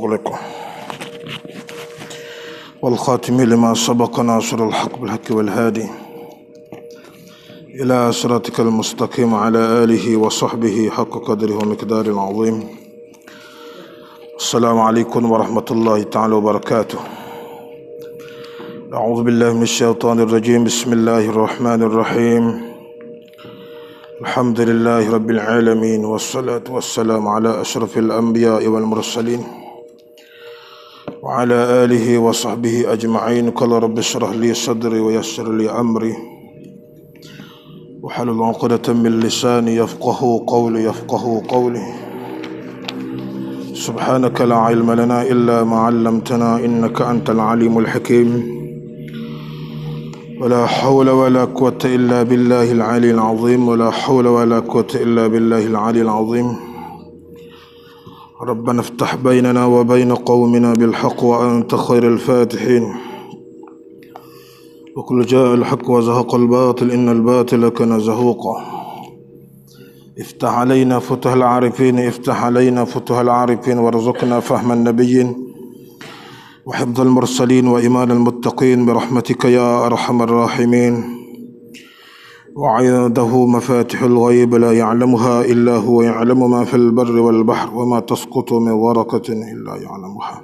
أغلق والخاتم لما سبق ناصر الحق بالحق والهادي إلى صراطك المستقيم على آله وصحبه حق قدره ومقدار العظيم. السلام عليكم ورحمة الله تعالى وبركاته. أعوذ بالله من الشيطان الرجيم. بسم الله الرحمن الرحيم. الحمد لله رب العالمين والصلاة والسلام على أشرف الأنبياء والمرسلين وعلى آله وصحبه أجمعين. قال رب اشرح لي صدري ويسر لي أمري واحلل عقدة من لساني يفقه قولي. سبحانك لا علم لنا إلا ما علمتنا إنك أنت العليم الحكيم. ولا حول ولا قوة إلا بالله العلي العظيم. ولا حول ولا قوة إلا بالله العلي العظيم. ربنا افتح بيننا وبين قومنا بالحق وأنت خير الفاتحين. وكل جاء الحق وزهق الباطل إن الباطل كان زهوقا. افتح علينا فتح العارفين. افتح علينا فتح العارفين وارزقنا فهم النبيين وحفظ المرسلين وإيمان المتقين برحمتك يا أرحم الراحمين. وعنده مفاتح الغيب لا يعلمها إلا هو. يعلم ما في البر والبحر وما تسقط من ورقة إلا يعلمها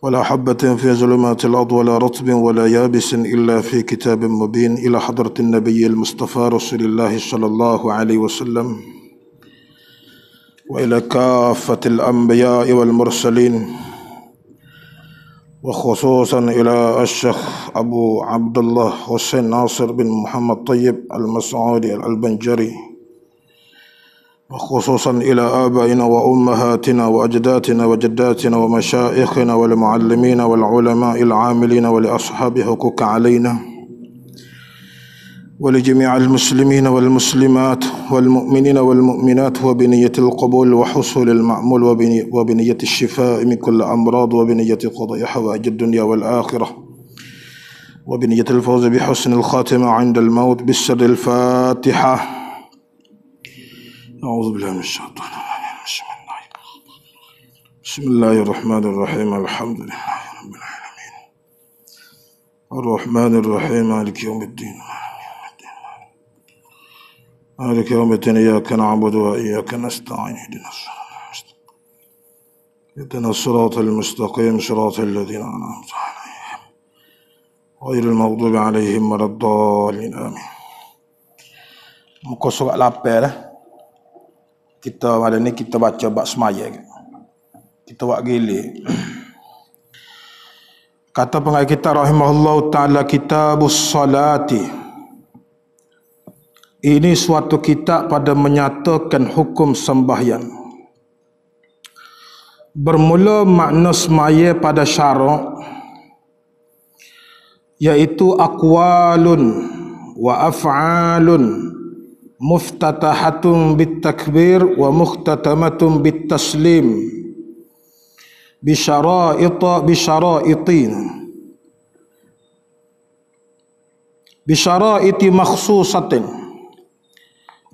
ولا حبة في ظلمات الأرض ولا رطب ولا يابس إلا في كتاب مبين. إلى حضرة النبي المصطفى رسول الله صلى الله عليه وسلم وإلى كافة الأنبياء والمرسلين وخصوصا إلى الشيخ أبو عبد الله حسين ناصر بن محمد طيب المسعودي البنجري وخصوصا إلى آبائنا وأمهاتنا وأجدادنا وجداتنا ومشايخنا والمعلمين والعلماء العاملين ولأصحاب حقوق علينا ولجميع المسلمين والمسلمات والمؤمنين والمؤمنات وبنية القبول وحصول المأمول وبنية الشفاء من كل أمراض وبنية قضاء حوائج الدنيا والآخرة وبنية الفوز بحسن الخاتمة عند الموت بالسر. الفاتحة. أعوذ بالله من الشيطان الرجيم. بسم الله الرحمن الرحيم. الحمد لله رب العالمين الرحمن الرحيم مالك يوم الدين. مالك يوم الدين إياك نعبد وإياك نستعين. اهدنا الصراط المستقيم صراط الذين أنعمت عليهم غير المغضوب عليهم ولا الضالين آمين. Muka surat 8 lah. Kita malam ni kita baca bab semaya. Kita buat gili. Kata pengarang kita rahimahullah ta'ala, kitabus salati. Ini suatu kitab pada menyatakan hukum sembahyang. Bermula makna semaya pada syarak, iaitu aqwalun wa af'alun muftatahatun bitakbir wa mukhtatamatun bitaslim bisyaraiti makhsusatin.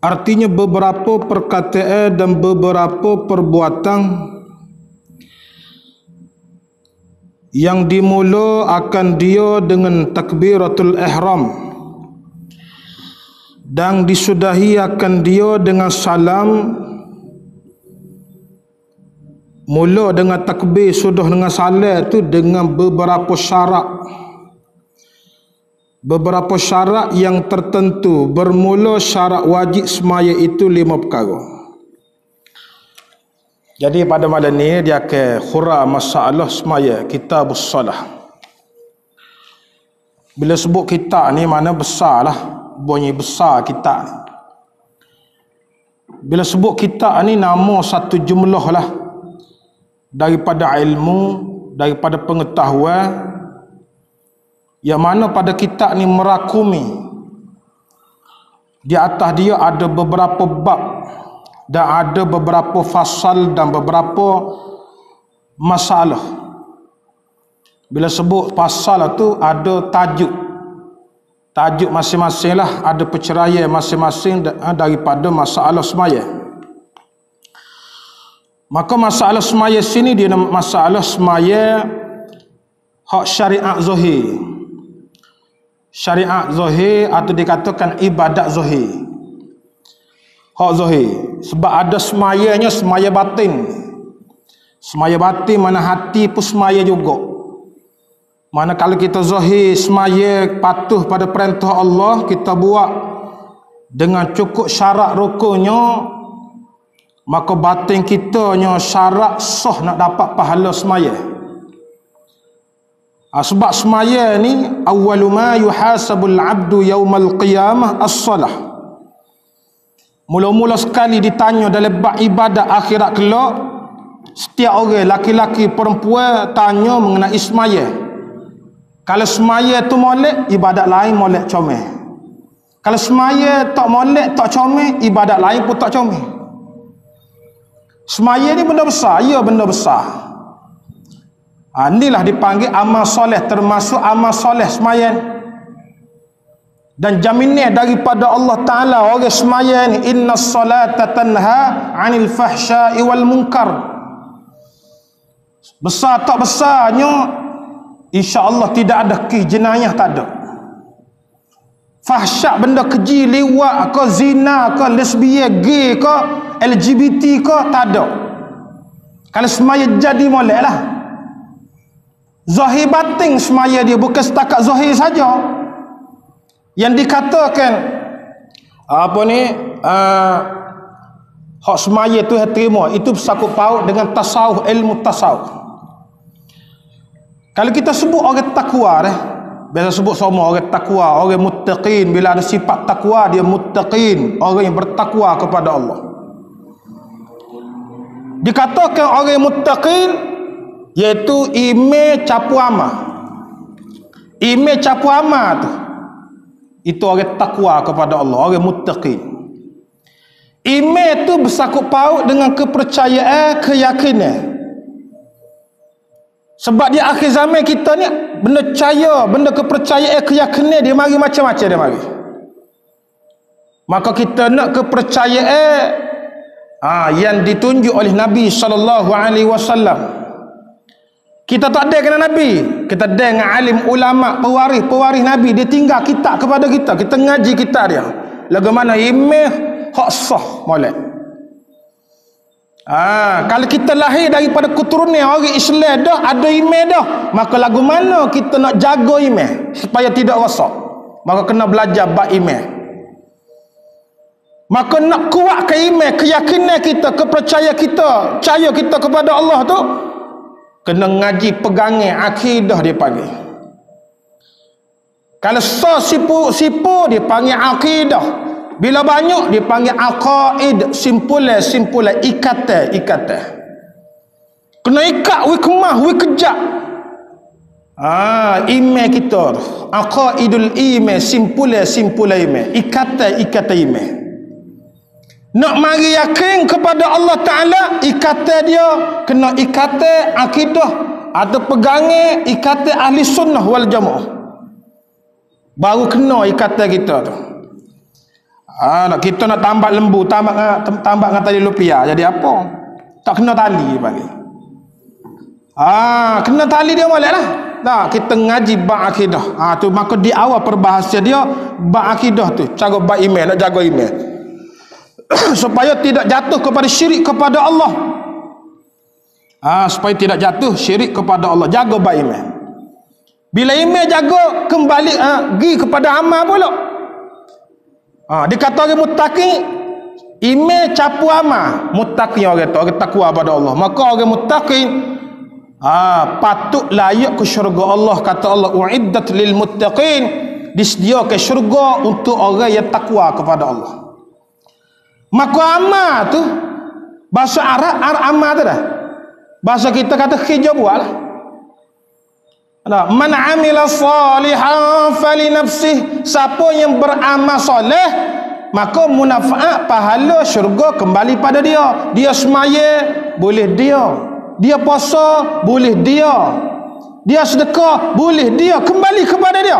Artinya beberapa perkataan dan beberapa perbuatan yang dimula akan dia dengan takbiratul ihram dan disudahi akan dia dengan salam. Mula dengan takbir, sudah dengan salam itu dengan beberapa syarat. Beberapa syarat yang tertentu. Bermula syarat wajib semaya itu 5 perkara. Jadi pada malam ni dia akan khura masalah semaya, kitabus salah. Bila sebut kitab ni mana besar lah, bunyi besar kitab ni. Bila sebut kitab ni nama satu jumlah lah daripada ilmu, daripada pengetahuan, yang mana pada kitab ni merakumi. Di atas dia ada beberapa bab dan ada beberapa fasal dan beberapa masalah. Bila sebut pasal tu ada tajuk. Tajuk masing-masing lah, ada perceraian masing-masing daripada masalah semaya. Maka masalah semaya sini dia masalah semaya hak syariat zahir. Syariat zahir atau dikatakan ibadat zahir. Hak zahir. Sebab ada semayanya semaya batin. Semaya batin mana hati pun semaya juga. Mana kalau kita zahir semaya patuh pada perintah Allah, kita buat dengan cukup syarat rukunnya, maka batin kita nya syarat sah nak dapat pahala semaya. Sebab semaya ni awwalu ma yuhasabul abdu yaumal qiyamah as-salah. Mula-mula sekali ditanya dalam bab ibadat akhirat kelak, setiap orang laki-laki perempuan tanya mengenai semaya. Kalau semaya tu molek, ibadat lain molek comel. Kalau semaya tak molek, tak comel, ibadat lain pun tak comel. Semaya ni benda besar, ya benda besar. Inilah dipanggil amal soleh, termasuk amal soleh semaya ni. Dan jaminan daripada Allah Ta'ala orang semaya ni, innas salata tanha 'anil fahsya'i wal munkar. Besar tak besarnya, insya-Allah tidak ada kes jenayah, tak ada. Fahsyak benda keji, liwat ke, zina ke, lesbian, gay ke, LGBT ke, tak ada. Kalau semaya jadi molek lah. Zahir batin semaya dia bukan setakat zahir saja. Yang dikatakan apa ni hak semaya tu terima, itu bersangkut paut dengan tasawuf, ilmu tasawuf. Kalau kita sebut orang takwa biasa sebut semua orang takwa, orang muttaqin. Bila ada sifat takwa, dia muttaqin, orang yang bertakwa kepada Allah. Dikatakan orang yang muttaqin iaitu ime capu amal. Ime capu amal tu, itu orang takwa kepada Allah, orang muttaqin. Ime tu bersangkut paut dengan kepercayaan, keyakinan. Sebab di akhir zaman kita ni, benda percaya, benda kepercayaan, keyakinan dia mari macam-macam dia mari. Maka kita nak kepercayaan yang ditunjuk oleh Nabi SAW. Kita tak ada kena Nabi, kita ada dengan alim ulama, pewaris Nabi. Dia tinggal kitab kepada kita, kita ngaji kitab dia. Lagu mana imeh hak sah molek. Kalau kita lahir daripada keturunan orang Islam dah, ada imeh dah, maka lagu mana kita nak jaga imeh supaya tidak rosak? Maka kena belajar bab imeh. Maka nak kuatkan imeh, keyakinan kita, kepercayaan kita, percaya kita kepada Allah tu, kena ngaji pegangan akidah dia panggil. Kalau sipu dia panggil akidah. Bila banyak dia panggil aqaid, simpulan ikatan. Kena ikat, we kemah, we kejap. Iman kita, aqaidul iman, simpulan iman, ikatan iman. Nak mari yakin kepada Allah Ta'ala, ikatan dia kena ikatan akidah atau pegangan ikatan ahli sunnah wal jamaah. Baru kena ikatan kita tu. Kita nak tambak lembu, tambak dengan tali lupiah, jadi apa? Tak kena tali bagi. Kena tali dia molek lah. Kita ngaji bab akidah. Tu maka di awal perbahasan dia bab akidah tu, cara bab iman, nak jaga iman. Supaya tidak jatuh kepada syirik kepada Allah. Supaya tidak jatuh syirik kepada Allah, jaga bab iman. Bila iman jaga, kembali pergi kepada amal pula. Dikata orang muttaqi, iman capu amal. Muttaqi orang tu, orang takwa pada Allah. Maka orang muttaqi patut layak ke syurga Allah. Kata Allah, uiddat lil muttaqin, disediakan syurga untuk orang yang takwa kepada Allah. Maka amal tu, bahasa Arab amal tu dah. Bahasa kita kata kerja buat lah. Man amila salihan fali nafsih. Siapa yang beramal soleh, maka munafaat pahala syurga kembali pada dia. Dia semaya, boleh dia. Dia puasa, boleh dia. Dia sedekah, boleh dia. Kembali kepada dia.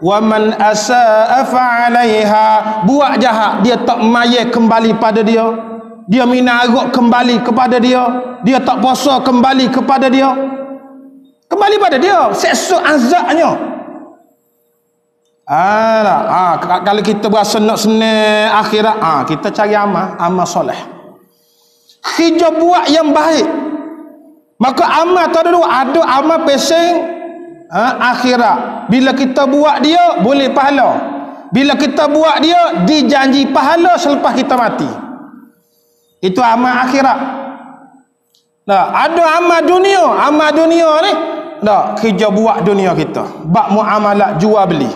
Wa man asaa fa 'alaiha. Buat jahat, dia tak maya, kembali pada dia. dia minum arak kembali kepada dia, dia tak puasa kembali kepada dia, kembali pada dia, seksa azabnya. Kalau kita berasa nak senang akhirat, kita cari amal soleh, kerja buat yang baik. Maka amal tu ada amal pesing akhirat. Bila kita buat dia boleh pahala, bila kita buat dia dijanji pahala selepas kita mati. Itu amal akhirat. Ada amal dunia ni kerja buat dunia kita, bab muamalat jual beli.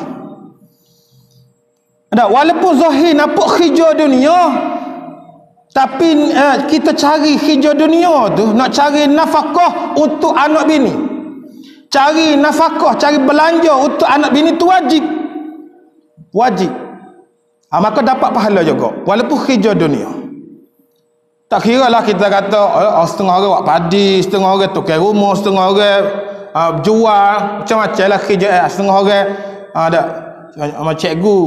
Walaupun zahir nampak kerja dunia, tapi kita cari kerja dunia tu nak cari nafkah untuk anak bini, cari nafkah, cari belanja untuk anak bini tu wajib. Maka dapat pahala juga walaupun kerja dunia. Tak kira lah kita kata setengah orang buat padi, setengah orang tukar rumah, setengah orang jual, macam-macam lah kerja. Setengah orang ada cikgu,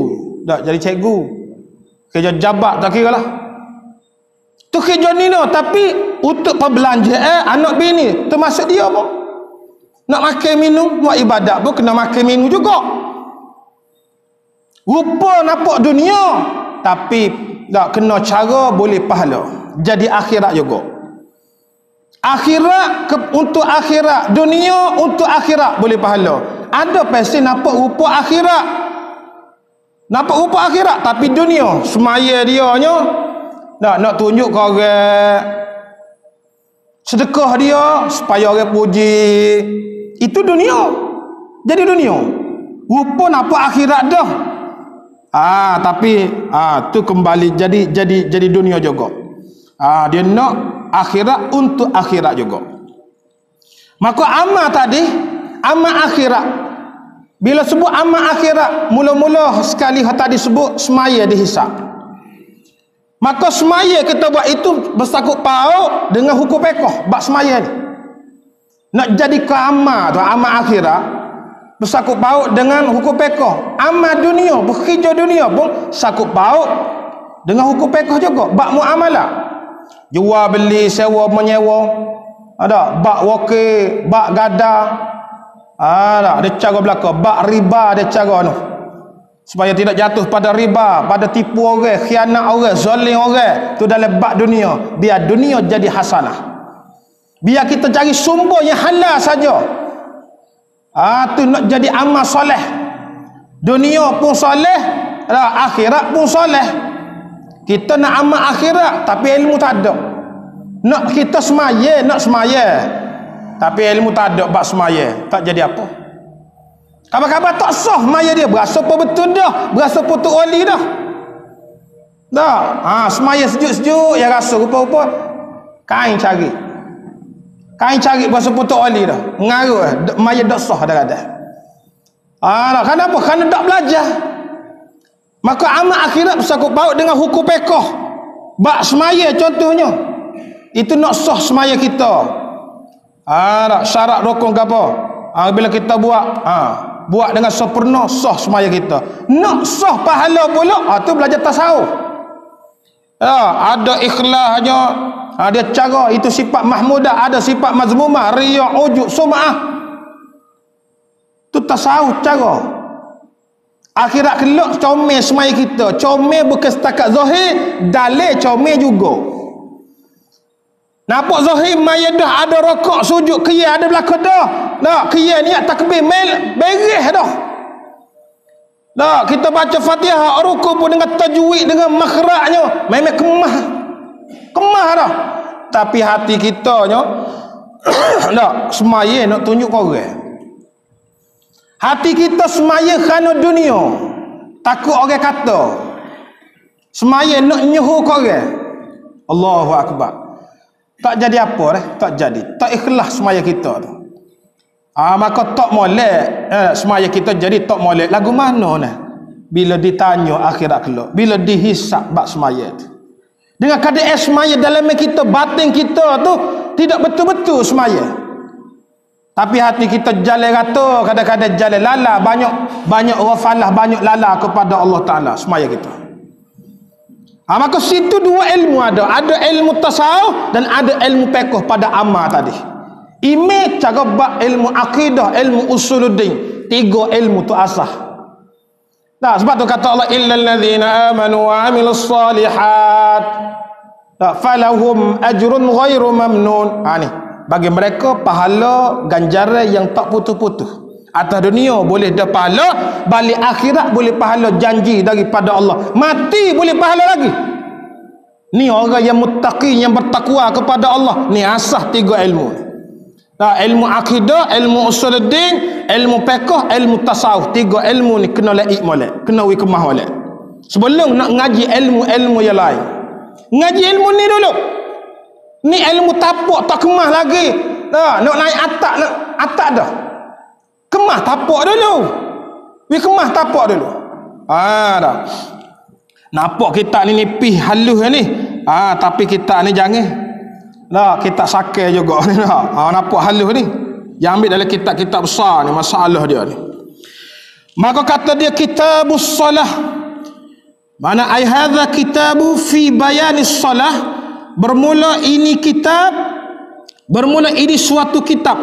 tak jadi cikgu, kerja jabat, tak kira lah. Tu kerja ni tapi untuk perbelanjaan anak bini termasuk dia pun. Nak makan minum, buat ibadat pun kena makan minum juga. Rupa nampak dunia, tapi tak kena cara boleh pahala. Jadi akhirat juga. Akhirat untuk akhirat, dunia untuk akhirat boleh pahala. Ada pasti nampak rupa akhirat, tapi dunia semaya dia nya nak tunjuk ke orang, sedekah dia supaya orang puji. Itu dunia. Jadi dunia rupa nampak akhirat dah. Tapi tu kembali jadi dunia juga. Dia nak akhirat untuk akhirat juga. Maka amal tadi, amal akhirat. Bila sebut amal akhirat, mula-mula sekali tadi sebut semaya dihisap. Maka semaya kita buat itu bersangkut paut dengan hukum fiqh bab semaya ni. Nak jadi ke amal tu, amal akhirat bersangkut paut dengan hukum fiqh. Amal dunia, bekerja dunia pun sangkut paut dengan hukum fiqh juga, bab muamalah. Jual beli, sewa menyewa, bak wakil, bak gada, ada cara belaka, bak riba, ada cara tu supaya tidak jatuh pada riba, pada tipu orang, khianat orang, zalim orang. Tu dalam bak dunia, biar dunia jadi hasanah, biar kita cari sumber yang halal saja. Tu nak jadi amal soleh, dunia pun soleh, akhirat pun soleh. Kita nak amal akhirat tapi ilmu tak ada. Nak kita semaya, tapi ilmu tak ada bab semaya, tak jadi apa. Khabar-khabar tak sah maya dia, berasa apa betul dah, berasa putus wali dah. Semaya sejuk-sejuk ya rasa rupa-rupa kain cari berasa putus wali dah. Mengaruh maya dak sah dah kata. Kenapa? Kerana tak belajar. Maka amal akhirat bersangkut paut dengan hukum fiqh. Bab semaya contohnya, itu nak sah semaya kita. Syarat rukun ke apa? Bila kita buat dengan sempurna, sah semaya kita. Nak sah pahala pula, tu belajar tasawuf. Ada ikhlasnya, ada cara, itu sifat mahmudah, ada sifat mazmumah, riya, ujub, sum'ah. Tu tasawuf cara. Akhirat kelak comel semaya kita. Comel bukan setakat zahir, dalil comel juga. Nampak zahir maya dah ada rokok, sujud, qiyam ada belakang dah. Qiyam niat takbir beres dah. Kita baca Fatihah, rukuk pun dengan tajwid, dengan makhrajnya, memang kemah dah. Tapi hati kita nya semaya nak tunjuk kau orang. Hati kita semaya kerana dunia, takut orang kata. Semaya nak nyuruh kau orang. Allahu Akbar. Tak jadi apa dah, tak jadi. Tak ikhlas semaya kita tu. Maka tak molek semaya kita jadi tak molek. Lagu mana nah? Bila ditanya akhirat kelak, bila dihisap bab semaya tu. Dengan keadaan semaya dalam kita, batin kita tu tidak betul-betul semaya. Tapi hati kita jalan rata, kadang-kadang jalan lala, banyak ghafalah, banyak lala kepada Allah Ta'ala semaya kita. Maka situ dua ilmu ada. Ada ilmu tasawuf dan ada ilmu fiqh pada amal tadi. Ini cara bab ilmu akidah, ilmu usuluddin. Tiga ilmu tu asah. Nah, sebab tu kata Allah illal ladzina amanu wa amilus solihat falahum ajrun ghairu mamnun. Ni bagi mereka pahala ganjaran yang tak putus-putus. Atas dunia boleh ada pahala, balik akhirat boleh pahala janji daripada Allah. Mati boleh pahala lagi. Ni orang yang muttaqi, yang bertakwa kepada Allah. Ni asah tiga ilmu. Nah, ilmu akidah, ilmu usuluddin, ilmu fiqh, ilmu tasawuf. Tiga ilmu ni kena laik molek, kena wikmah molek. Sebelum nak ngaji ilmu-ilmu yang lain, ngaji ilmu ni dulu. Ni ilmu tapak tak kemah lagi. Nah, nak naik atak dah. Kemah tapak dulu. Kemah tapak dulu. Dah. Nampak kita ni nipih halus ni. Tapi kita ni jangan. Kita sakai juga ni. Nampak halus ni. Yang ambil dalam kitab-kitab besar ni masalah dia ni. Maka kata dia kitabus salah. Mana ai hadza kitabu fi bayanis salah. Bermula ini kitab, bermula ini suatu kitab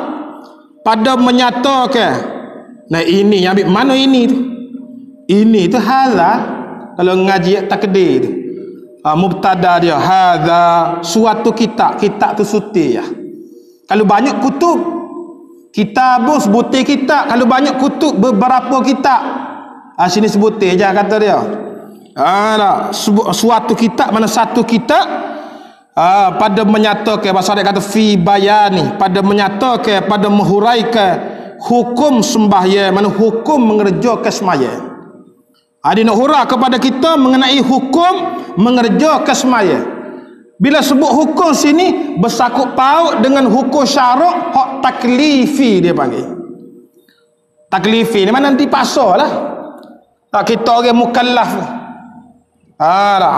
pada menyatakan. Nah ini yang ambil mana ini tu? Ini tu hadza. Kalau ngaji takdir tu, mubtada dia hadza suatu kitab. Kitab tu suti ya. Kalau banyak kutub, kitabus sebutir kitab. Kalau banyak kutub, beberapa kitab. Sini sebutir je kata dia. Suatu kitab, mana satu kitab. Pada menyatakan, bahasa dia kata fi bayani, pada menyatakan, pada menghuraikan hukum sembahyang, mana hukum mengerjakan sembahyang. Dia nak hurah kepada kita mengenai hukum mengerjakan sembahyang. Bila sebut hukum sini bersangkut paut dengan hukum syarak hak taklifi dia panggil. Taklifi ni mana dipaksa lah. Kita orang mukallaf ni.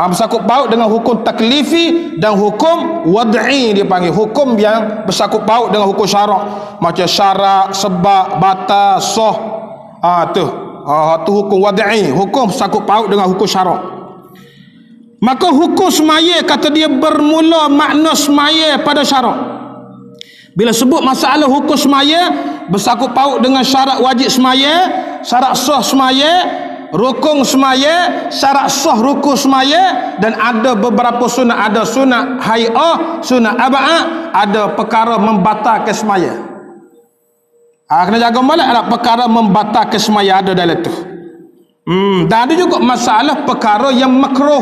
Bersangkut paut dengan hukum taklifi dan hukum wad'i dia panggil. Hukum yang bersangkut paut dengan hukum syarak. Macam syarak, sebab, batas, sah. Tu hukum wad'i. Hukum bersangkut paut dengan hukum syarak. Maka hukum semaya kata dia bermula makna semaya pada syarak. Bila sebut masalah hukum semaya bersangkut paut dengan syarat wajib semaya, syarat sah semaya, rukun semaya, syarat sah rukun semaya, dan ada beberapa sunat. Ada sunat hay'ah, sunat aba'ah, ada perkara membatalkan semaya. Kena jaga molek ada perkara membatalkan semaya ada dalam tu. Dan ada juga masalah perkara yang makruh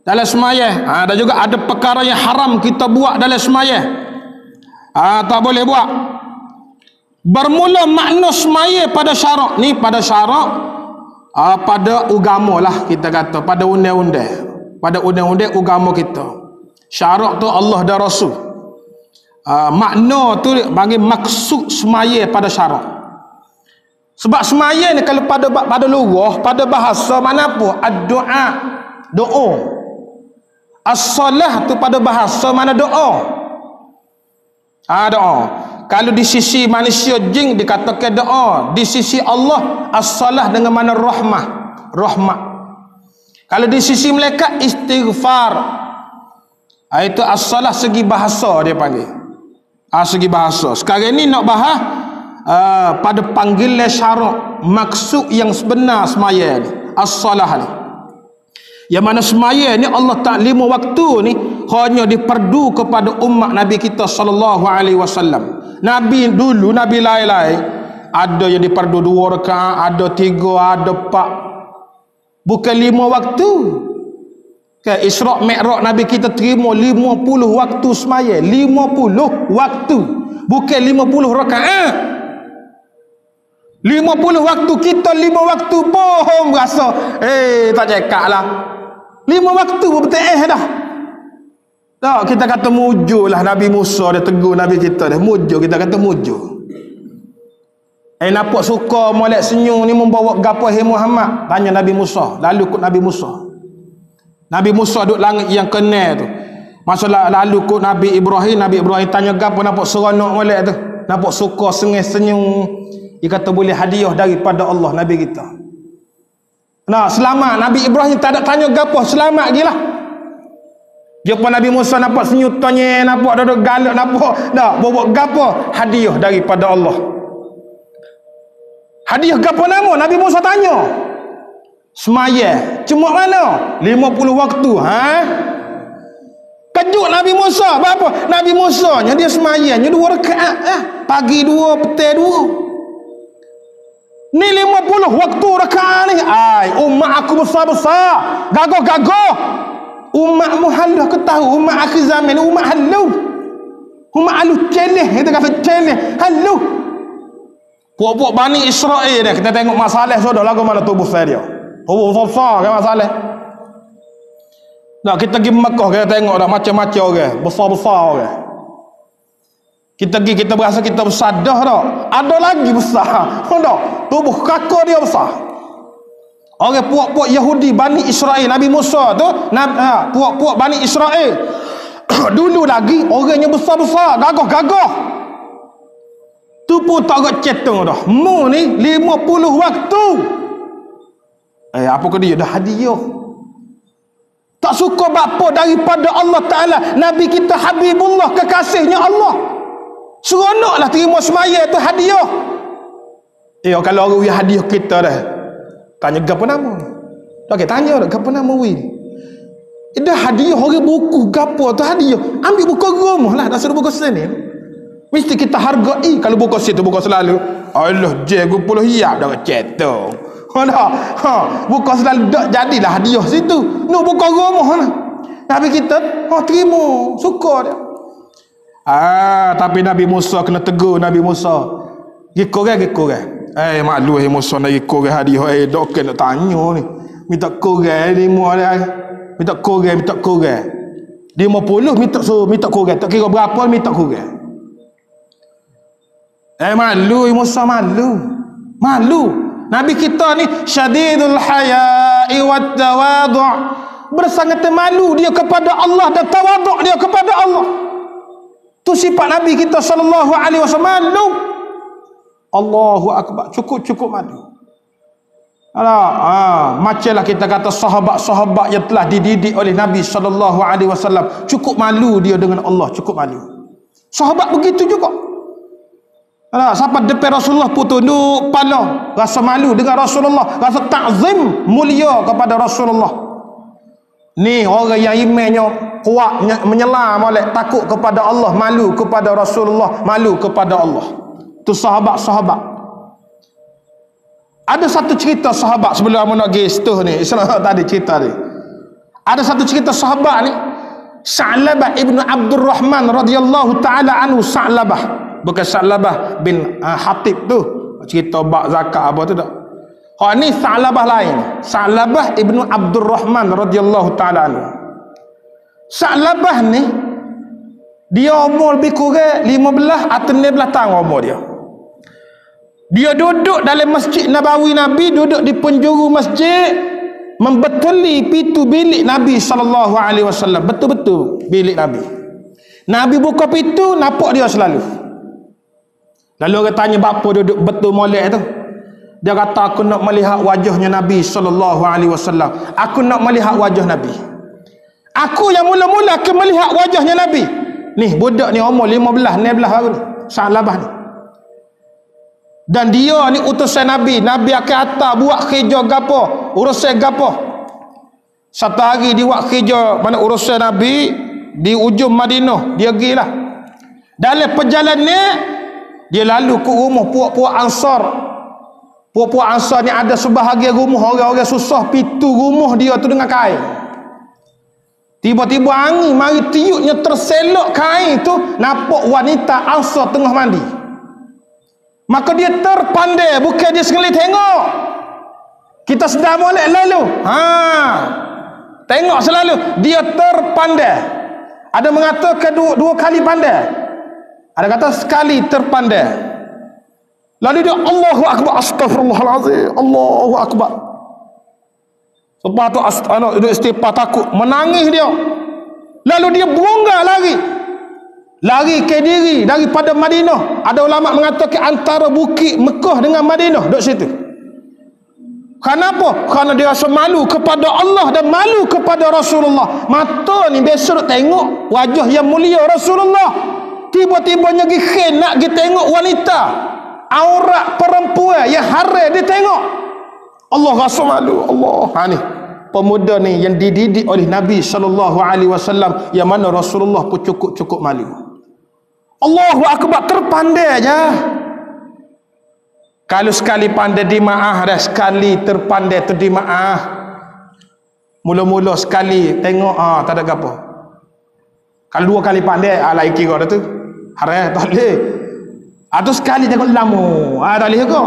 dalam semaya. Dan juga ada perkara yang haram kita buat dalam semaya. Tak boleh buat. Bermula makna semaya pada syarak ni, pada syarak pada agama lah kita kata, pada undang-undang, pada undang-undang agama kita. Syarak tu Allah dan Rasul. Makna tu bagi maksud semaya pada syarak. Sebab semaya ni kalau pada lughah, pada bahasa mana apa? Ad-du'a, doa. As-salah tu pada bahasa mana doa. Doa. Kalau di sisi manusia jin dikatakan doa, di sisi Allah as-salah dengan mana rahmah, rahmat. Kalau di sisi malaikat istighfar. Itu as-salah segi bahasa dia panggil. Segi bahasa. Sekarang ni nak bahas pada panggilan syarak, maksud yang sebenar semaya ni, as-salah ni. Yang mana semaya ni Allah tak 5 waktu ni hanya diperdu kepada umat Nabi kita sallallahu alaihi wasallam. Nabi dulu, Nabi lain-lain ada yang diperdu 2 rakaat, ada 3, ada 4. Bukan 5 waktu. Isra' Mi'raj Nabi kita terima 50 waktu semaya, 50 waktu. Bukan 50 rakaat. 50 waktu kita 5 waktu bohong rasa. Tak cekak lah. 5 waktu betul dah. Tak, kita kata mujur lah Nabi Musa dia tegur Nabi kita dah. Mujur, kita kata mujur. Nampak suka molek senyum ni membawa gapo Muhammad? Tanya Nabi Musa. Lalu ikut Nabi Musa. Nabi Musa duduk langit yang kenal tu. Masa lalu ikut Nabi Ibrahim tanya gapo, nampak seronok molek tu. Nampak suka sengih senyum. Dia kata boleh hadiah daripada Allah Nabi kita. Nah, selamat. Nabi Ibrahim tak ada tanya gapo, selamat gilah. Jumpa Nabi Musa nampak senyutannya, nampak duduk galak, nampak dah bobok gapo, hadiah daripada Allah. Hadiah gapo nama? Nabi Musa tanya. Semaya. Cuma mana? 50 waktu. Kejut Nabi Musa. Apa? Nabi Musa nya dia semayanya 2 rakaat. Pagi 2, petang 2. Ni 50 waktu rakaat ni. Umat aku besar-besar. Gagah-gagah. Umatmu haluh ke tahu. Umat akhir zaman. Umat haluh. Umat haluh celeh. Kita kata celeh. Haluh. Puak-puak Bani Israel dia. Kita tengok masalah sudah lagu mana tubuh saya dia. Tubuh besar kan masalah. Nah, kita pergi Mekah kita tengok dah macam-macam orang. Besar-besar orang. Kita pergi kita berasa kita besar dah tak. Ada lagi besar. Tak. Tubuh kakak dia besar. Orang puak-puak Yahudi Bani Israel Nabi Musa tu puak-puak Bani Israel dulu lagi orangnya besar-besar, gagah-gagah. Tu pun tak agak cetung dah. Mu ni 50 waktu. Apa ke dia dah hadiah. Tak suka apa daripada Allah Ta'ala. Nabi kita Habibullah, kekasihnya Allah. Seronoklah terima semaya tu hadiah. Kalau orang hadiah kita dah tanya gapo nama. Okey, tanya dah gapo nama weh. Dah hadiah orang buku gapo tu hadiah. Ambil buku rumah lah, dah suruh buku sini. Mesti kita hargai. Kalau buku situ buku selalu. Allah jago puluh hiap dah cetok. Buku selalu dak jadilah hadiah situ. Nu buku rumah lah. Tapi kita terima, suka dia. Tapi Nabi Musa kena tegur Nabi Musa. Gikorang. Malu Musa nak korang hadiah. Dok nak tanya ni. Minta korang ni muah dia. Minta korang. 50 minta korang. Tak kira berapa minta korang. Malu Musa malu. Nabi kita ni syadidul haya'i wat tawadhu'. Bersangat malu dia kepada Allah dan tawadhu' dia kepada Allah. Tu sifat Nabi kita sallallahu alaihi wasallam, malu. Allahu akbar, cukup malu. Macamlah kita kata sahabat-sahabat yang telah dididik oleh Nabi sallallahu alaihi wasallam, cukup malu dia dengan Allah, cukup malu. Sahabat begitu juga. Sampai depan Rasulullah pun tunduk kepala, rasa malu dengan Rasulullah, rasa ta'zim, mulia kepada Rasulullah. Ni orang yang imannya kuat, menyelam oleh takut kepada Allah, malu kepada Rasulullah, malu kepada Allah. Tu sahabat-sahabat. Ada satu cerita sahabat sebelum aku nak pergi situ ni. Tadi cerita ni. Ada satu cerita sahabat ni. Sa'labah ibnu Abdurrahman radhiyallahu ta'ala anhu. Sa'labah. Bukan Sa'labah bin Hatib tu. Cerita bak zakat apa tu tak. Ni Sa'labah lain. Sa'labah ibnu Abdurrahman radhiyallahu ta'ala anhu. Sa'labah ni dia umur lebih kurang 15 atau 16 tahun umur dia. Dia duduk dalam Masjid Nabawi Nabi, duduk di penjuru masjid, membetuli pintu bilik Nabi sallallahu alaihi wasallam. Betul-betul bilik Nabi. Nabi buka pintu, nampak dia selalu. Lalu orang tanya bapa duduk betul molek tu. Dia kata aku nak melihat wajahnya Nabi sallallahu alaihi wasallam. Aku nak melihat wajah Nabi. Aku yang mula-mula akan melihat wajahnya Nabi. Ni budak ni umur 15, 16 baru ni. Sa'labah ni. Dan dia ni utusan Nabi. Nabi akan hantar buat kerja gapo, urusan gapo. Satu hari dia buat kerja mana urusan Nabi di ujung Madinah. Dia pergilah. Dalam perjalanan dia lalu ke rumah puak-puak Ansar. Puak-puak Ansar ni ada sebahagian rumah orang-orang susah, pintu rumah dia tu dengan kain. Tiba-tiba angin mari tiupnya terselok kain tu, nampak wanita Ansar tengah mandi. Maka dia terpandai, bukan dia sekali tengok. Kita sedar molek lalu. Tengok selalu. Dia terpandai. Ada mengatakan dua kali pandai. Ada kata sekali terpandai. Lalu dia Allahu Akbar, astagfirullahalazim, Allahu Akbar. Lepas tu duduk istighfar, takut, menangis dia. Lalu dia berungga lari ke diri daripada Madinah. Ada ulama mengatakan antara bukit Mekah dengan Madinah duduk situ. Kenapa? Kerana dia rasa malu kepada Allah dan malu kepada Rasulullah. Mata ni biasa nak tengok wajah yang mulia Rasulullah. Tiba-tibanya pergi nak pergi tengok wanita, aurat perempuan yang haram dia tengok. Allah rasa malu. Allah. Ni pemuda ni yang dididik oleh Nabi SAW, yang mana Rasulullah pun cukup malu. Allahu Akbar, terpandai aja. Kalau sekali pandai di maah dah, sekali terpandai tu di maah. Mula-mula sekali tengok tak ada apa. Kalau dua kali pandai lain kira dah tu. Haram tak boleh. Atau sekali tengok lama tak boleh ke?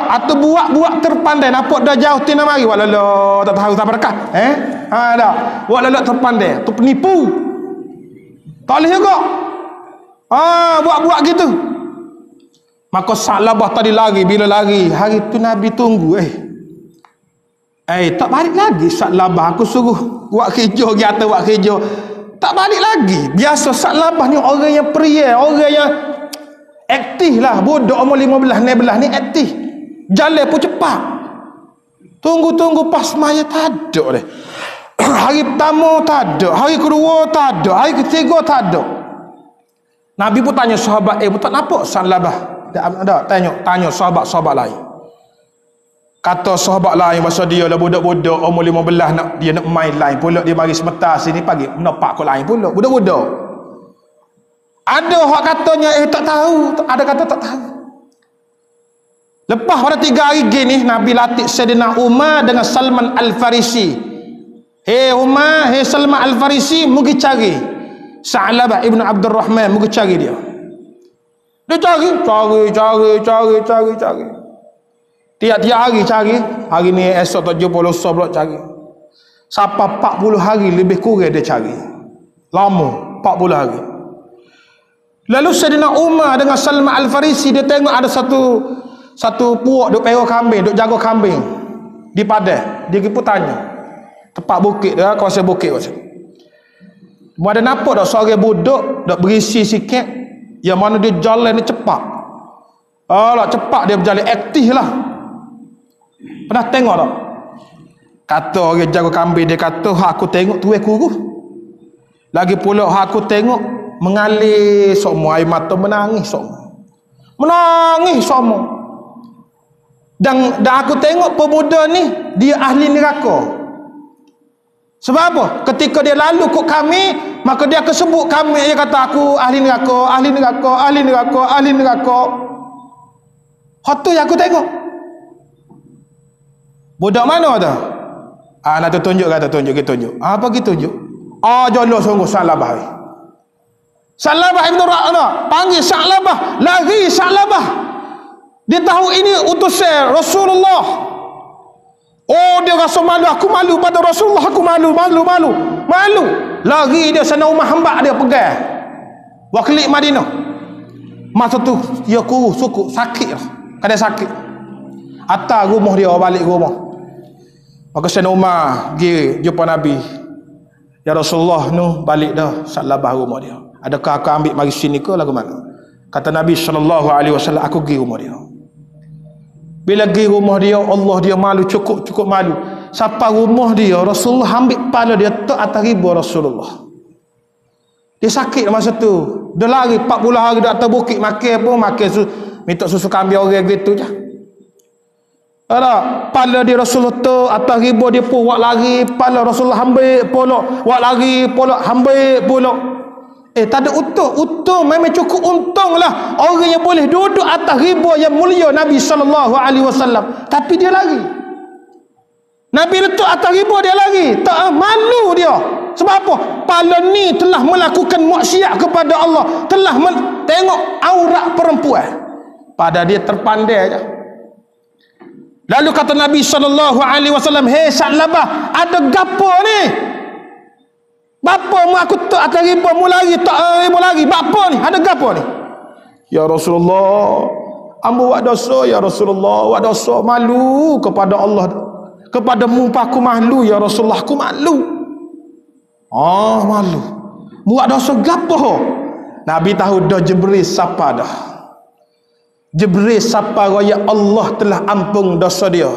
Atau buat terpandai nampak dah jauh tina mari walala tak tahu tak berkah. Dah. Walala terpandai tu penipu. Tak boleh ke? Buat gitu. Maka Sa'labah tadi lari. Bila lari, hari tu Nabi tunggu. Tak balik lagi Sa'labah. Aku suruh buat kerja, pergi atas buat kerja, tak balik lagi. Biasa Sa'labah ni orang yang pria, orang yang aktif lah. Budak umur 15, 16 ni aktif. Jalan pun cepat. Tunggu pas maya tak ada deh. Hari pertama tak ada, hari kedua tak ada, hari ketiga tak ada. Nabi pun tanya sahabat, tak nampak Sa'labah? Tak, tanya sahabat-sahabat lain. Kata sahabat lain masa dia lah budak-budak umur 15 dia nak main lain pula, dia mari sebentar sini pagi nampak kau lain pula budak-budak. Ada hak katanya tak tahu, ada kata tak tahu. Lepas pada 3 hari gini Nabi latih Sayyidina Umar dengan Salman Al-Farisi. Umar, Salman Al-Farisi, mugi cari Sa'labah ibn Abdurrahman, mugi cari dia. Dia cari. Tiap-tiap hari cari. Hari ni esok 70 pula cari. Sampai 40 hari lebih kurang dia cari. Lama 40 hari. Lalu Sayyidina Umar dengan Salman Al-Farisi, dia tengok ada satu puak duk perah kambing, duk jaga kambing di padang. Dia pergi tanya. Tempat bukit dia, kawasan bukit macam. Ada nampak dah seorang budak dak berisi sikit, yang mana dia jalan dia cepat. Cepat dia berjalan, aktif lah. Pernah tengok tak? Kata orang jaga kambing, dia kata hak aku tengok tuai kurus. Lagi pula hak aku tengok mengalir semua air mata, menangis semua. Dan aku tengok pemuda ni dia ahli neraka. Sebab apa? Ketika dia lalu kok kami, maka dia akan sebut kami, dia kata aku ahli neraka. Hak tu yang aku tengok. Budak mana tu? Nak tunjuk. Apa kita tunjuk? Jolok sungguh Sa'labah. Sa'labah ibn Ra'ana panggil Sa'labah, lari Sa'labah. Dia tahu ini utusan Rasulullah. Dia rasa malu, aku malu pada Rasulullah, aku malu. Lari dia sana rumah hamba dia pegang. Wakil Madinah. Masa tu dia kurus, suku, sakit lah. Kadang sakit. Atas rumah dia, balik rumah. Maka Sayyidina Umar pergi jumpa Nabi. Ya Rasulullah, balik dah Sa'labah rumah dia. Adakah aku ambil mari sini ke lagu mana? Kata Nabi SAW, aku pergi rumah dia. Bila pergi rumah dia, Allah dia malu, cukup malu. Sampai rumah dia, Rasulullah ambil kepala dia tak atas riba Rasulullah. Dia sakit masa tu. Dia lari 40 hari di atas bukit, makan minta susu kambing orang gitu je. Kepala dia Rasulullah tu atas riba, dia pun buat lari. Kepala Rasulullah ambil pula, buat lari pula, ambil pula. Tak ada untung memang cukup untung lah orang yang boleh duduk atas riba yang mulia Nabi SAW. Tapi dia lari. Nabi letak atas riba, dia lari. Tak malu dia. Sebab apa? Pala ni telah melakukan maksiat kepada Allah, telah tengok aurat perempuan. Pada dia terpandai aja. Lalu kata Nabi SAW, Sa'labah, ada gapo ni? Bapa mu aku tak akan riba mu lari, tak riba lari. Bapa ni ada gapo ni? Ya Rasulullah, ambo buat dosa ya Rasulullah, buat dosa, malu kepada Allah. Kepada mu aku malu ya Rasulullah, aku malu. Malu. Buat dosa gapo? Nabi tahu dah Jibril siapa dah. Jibril sapa raya Allah telah ampun dosa dia.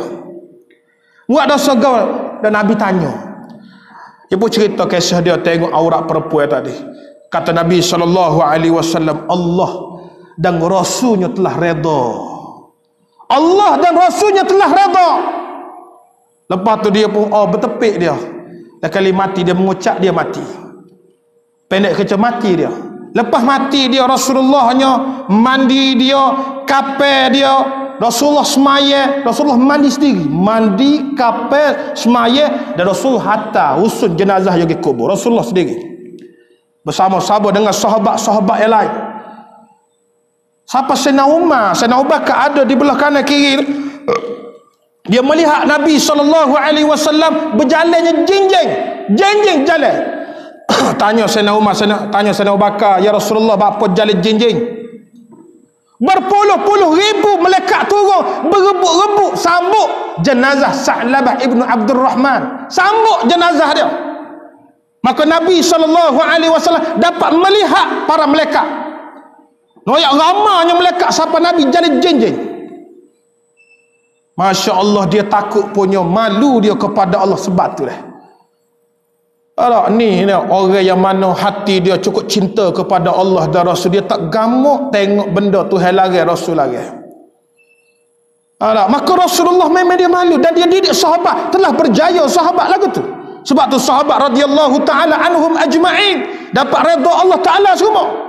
Buat dosa kau. Dan Nabi tanya. Dia pun cerita kisah dia tengok aurat perempuan tadi. Kata Nabi SAW, Allah dan Rasulnya telah redha. Allah dan Rasulnya telah redha. Lepas tu dia pun bertepik dia. Dan kali mati dia mengucap, dia mati. Pendek kecil mati dia. Lepas mati dia, Rasulullahnya mandi dia, kapel dia, Rasulullah semaya, Rasulullah mandi sendiri, mandi, kapel, semaya, dan Rasul hatta usun jenazah yang ke kubur, Rasulullah sendiri bersama-sama dengan sahabat-sahabat yang lain. Siapa Sayyidina Umar, Sayyidina Abu Bakar ada di belah kanan kiri. Dia melihat Nabi SAW berjalannya jenjeng jalan. Tanya Sayyidina Umar, tanya Sayyidina Abu Bakar, ya Rasulullah, apa jalan jenjeng? Berpuluh-puluh ribu malaikat turun, berebut-rebut sambut jenazah Sa'labah ibnu Abdul Rahman, sambut jenazah dia. Maka Nabi SAW dapat melihat para malaikat. Noyak ramanya malaikat siapa Nabi jalan jenjeng. Masya Allah, dia takut punya, malu dia kepada Allah. Sebab tu lah, ni orang yang mana hati dia cukup cinta kepada Allah dan Rasul, dia tak gamuk tengok benda Tuhan larang, Rasul larang. Maka Rasulullah memang dia malu, dan dia didik sahabat, telah berjaya sahabat lagu tu. Sebab tu sahabat radhiyallahu ta'ala anhum ajma'in dapat redha Allah Ta'ala semua.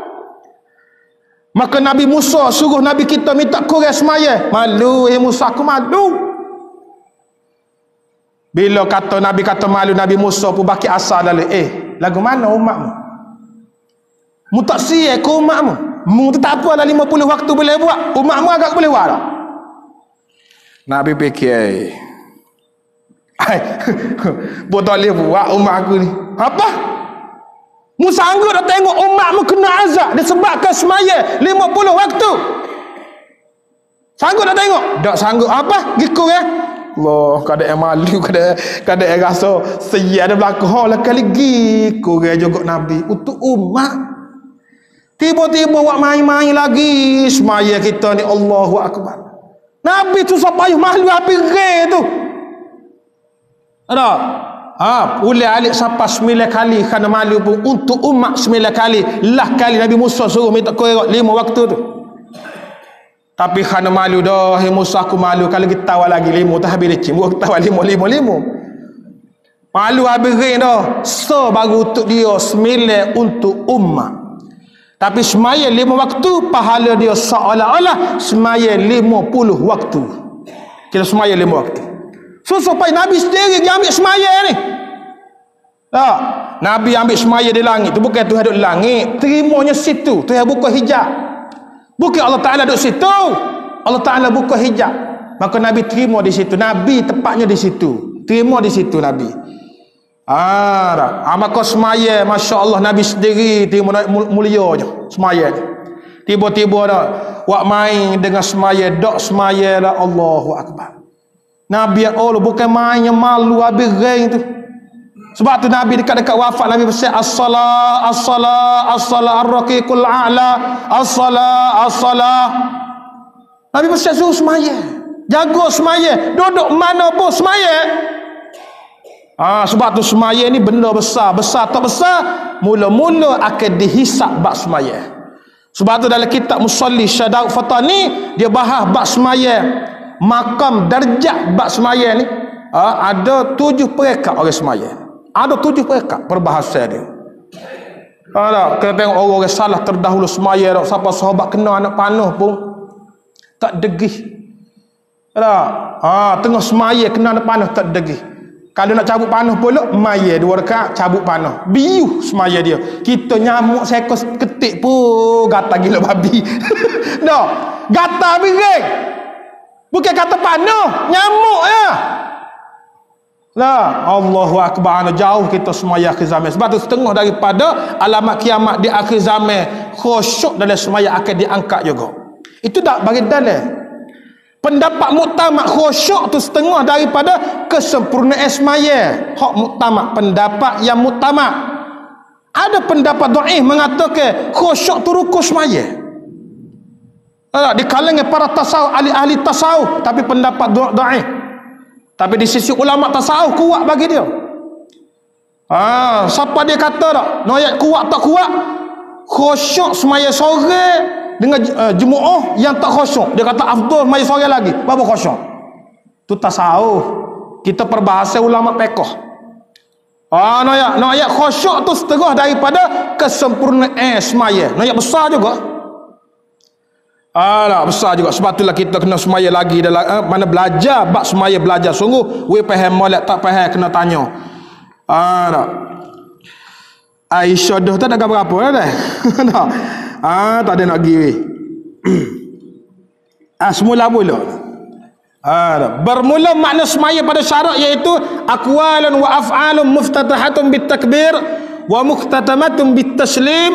Maka Nabi Musa suruh Nabi kita minta kurang semaya. Malu Musa, aku malu. Bila kata Nabi kata malu, Nabi Musa pun baki asal lalu, lagu mana umatmu? Mu tak siap ke umatmu? Mu tak apa lah 50 waktu boleh buat, umatmu agak boleh buat tak? Nabi fikir, boleh buat umat aku ni. Apa? Mu sanggup dah tengok umatmu kena azab disebabkan semaya 50 waktu? Sanggup dah tengok? Tak sanggup. Apa? Gikur ya? Allah, kadang malu, kadang rasa siap ada belakang lah kali gikur juga Nabi untuk umat. Tiba-tiba buat main-main lagi semaya kita ni, Allahu Akbar. Nabi tu sampai malu habis tu. Ada? Boleh alik sampai 9 kali kerana malu pun untuk umat 9 kali. Lah kali Nabi Musa suruh minta korek 5 waktu tu. Tapi kerana malu dah, Musa aku malu kalau kita tawa lagi 5 tak habis lecim. Kita tawa 5. Malu habis dah. So baru untuk dia 9 untuk umat. Tapi semaya 5 waktu, pahala dia seolah-olah semaya 50 waktu. Kita semaya 5 waktu. So supaya Nabi sendiri dia ambil semaya ni. Nabi ambil semaya di langit tu, bukan Tuhan duduk di langit, terimanya situ. Tuhan buka hijab. Bukan Allah Ta'ala duduk situ, Allah Ta'ala buka hijab. Maka Nabi terima di situ. Nabi tepatnya di situ, terima di situ Nabi. Maka semaya, Masya Allah, Nabi sendiri terima mulianya semaya ni. Tiba-tiba dah wak main dengan semaya, dok semaya lah, Allahu Akbar. Nabi Allah bukan main yang malu habis geng tu. Sebab tu Nabi dekat-dekat wafat, Nabi berkata as-salah as-salah as-salah ar-raqiqul a'la as-salah as-salah. Nabi berkata suruh semaya, jaga semaya, duduk mana pun semaya. Sebab tu semaya ni benda besar. Besar tak besar, mula-mula akan dihisap bab semaya. Sebab tu dalam kitab Musalli Syadaud Fatani, dia bahas bab semaya, makam darjat bab semaya ni. Ada 7 peringkat orang semaya. Ada 7 peringkat perbahasan dia. Kita tengok orang-orang salah terdahulu semaya dah. Siapa sahabat kena anak panah pun tak degih. Tengah semaya kena anak panah tak degih. Kalau nak cabut panah pula, maya 2 rakaat cabut panah. Biuh semaya dia. Kita nyamuk seekor ketik pun gatal gila babi. Dah, gatal biring. Bukan kata panah, nyamuk ya. Allahu Akbar. Jauh kita semaya akhir zaman. Sebab tu setengah daripada alamat kiamat di akhir zaman, khusyuk dalam semaya akan diangkat juga. Itu tak bagi dalil. Pendapat muktamad khusyuk tu setengah daripada kesempurnaan semaya. Hak muktamad, pendapat yang muktamad. Ada pendapat dhaif mengatakan khusyuk tu rukun semaya. Di kalangan para tasawuf, ahli tasawuf, tapi pendapat dhaif. Tapi di sisi ulama tasawuf kuat bagi dia. Siapa dia kata tak? Ayat kuat tak kuat? Khusyuk semaya sore dengan jemaah yang tak khusyuk. Dia kata afdal semaya sore lagi. Berapa khusyuk? Tu tasawuf. Kita perbahasa ulama pekoh. Ayat khusyuk tu setengah daripada kesempurnaan semaya. Ayat besar juga. Besar juga. Sebab itulah kita kena semaya lagi dalam mana belajar bab semaya, belajar sungguh. We faham molek tak faham kena tanya. Aisyah dah tak ada berapa dah. Tak ada nak pergi. Semula-mula. Bermula makna semaya pada syarat iaitu aqwalun wa af'alun muftatahatun bitakbir wa muqtatamatun bitaslim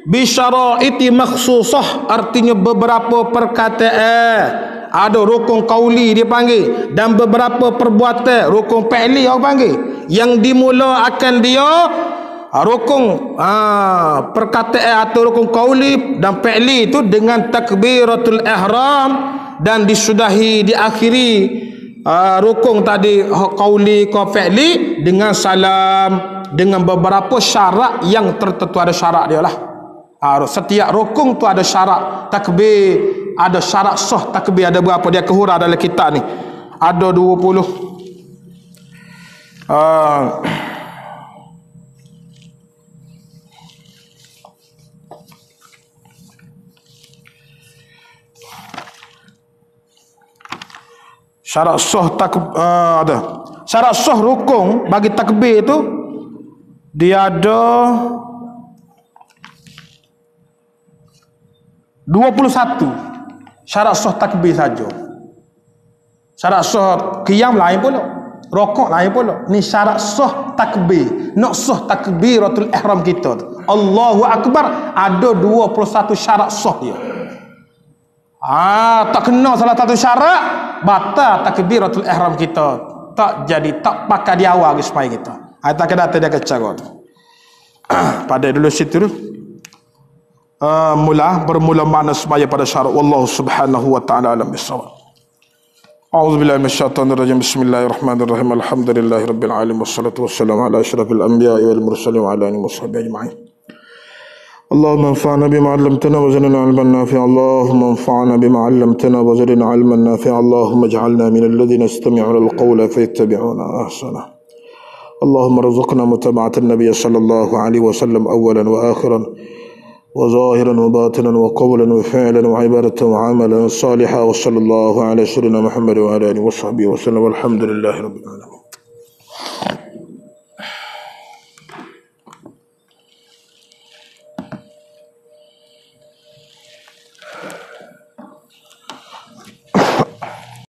bi syaraiti makhsusah. Artinya beberapa perkataan, ada rukun qauli dia panggil, dan beberapa perbuatan rukun fi'li orang panggil, yang dimula akan dia rukun perkataan atau rukun qauli dan fi'li itu dengan takbiratul ihram, dan disudahi diakhiri rukun tadi qauli ke fi'li dengan salam, dengan beberapa syarat yang tertentu. Ada syarat dia lah. Setiap rukun tu ada syarat takbir, ada syarat sah takbir. Ada berapa dia kehurah dalam kitab ni? Ada 20. Syarat sah ada. Syarat sah rukun bagi takbir tu dia ada 21 syarat sah takbir saja. Syarat sah qiyam lain pula, rokok lain pula. Ni syarat sah takbir. Nak sah takbiratul ihram kita tu, Allahu akbar, ada 21 syarat sah dia. Tak kena salah satu syarat, batal takbiratul ihram kita. Tak jadi, tak pakai di awal supaya kita. Tak kena dia kecara tu. Pada dulu situ tu. Bermula makna semaya pada syarat. Wallahu subhanahu wa ta'ala alam bisawab. A'udzubillahi minasyaitonir rajim. Bismillahirrahmanirrahim. Alhamdulillahi rabbil alamin wassalatu wassalamu ala asyrafil anbiya'i wal mursalin wa ala alihi washabbihi ajma'in. اللهم انفعنا بما علمتنا وزدنا علما نافعا. اللهم انفعنا بما علمتنا وزدنا علما نافعا. اللهم اجعلنا من الذين يستمعون القول فيتبعون احسنه. اللهم ارزقنا متابعة النبي صلى الله عليه وسلم اولا واخرا وظاهرا وباطنا وقولا وفعلا وعبادة وعملا صالحا. وصلى الله على سيدنا محمد وعلى اله وصحبه وسلم والحمد لله رب العالمين.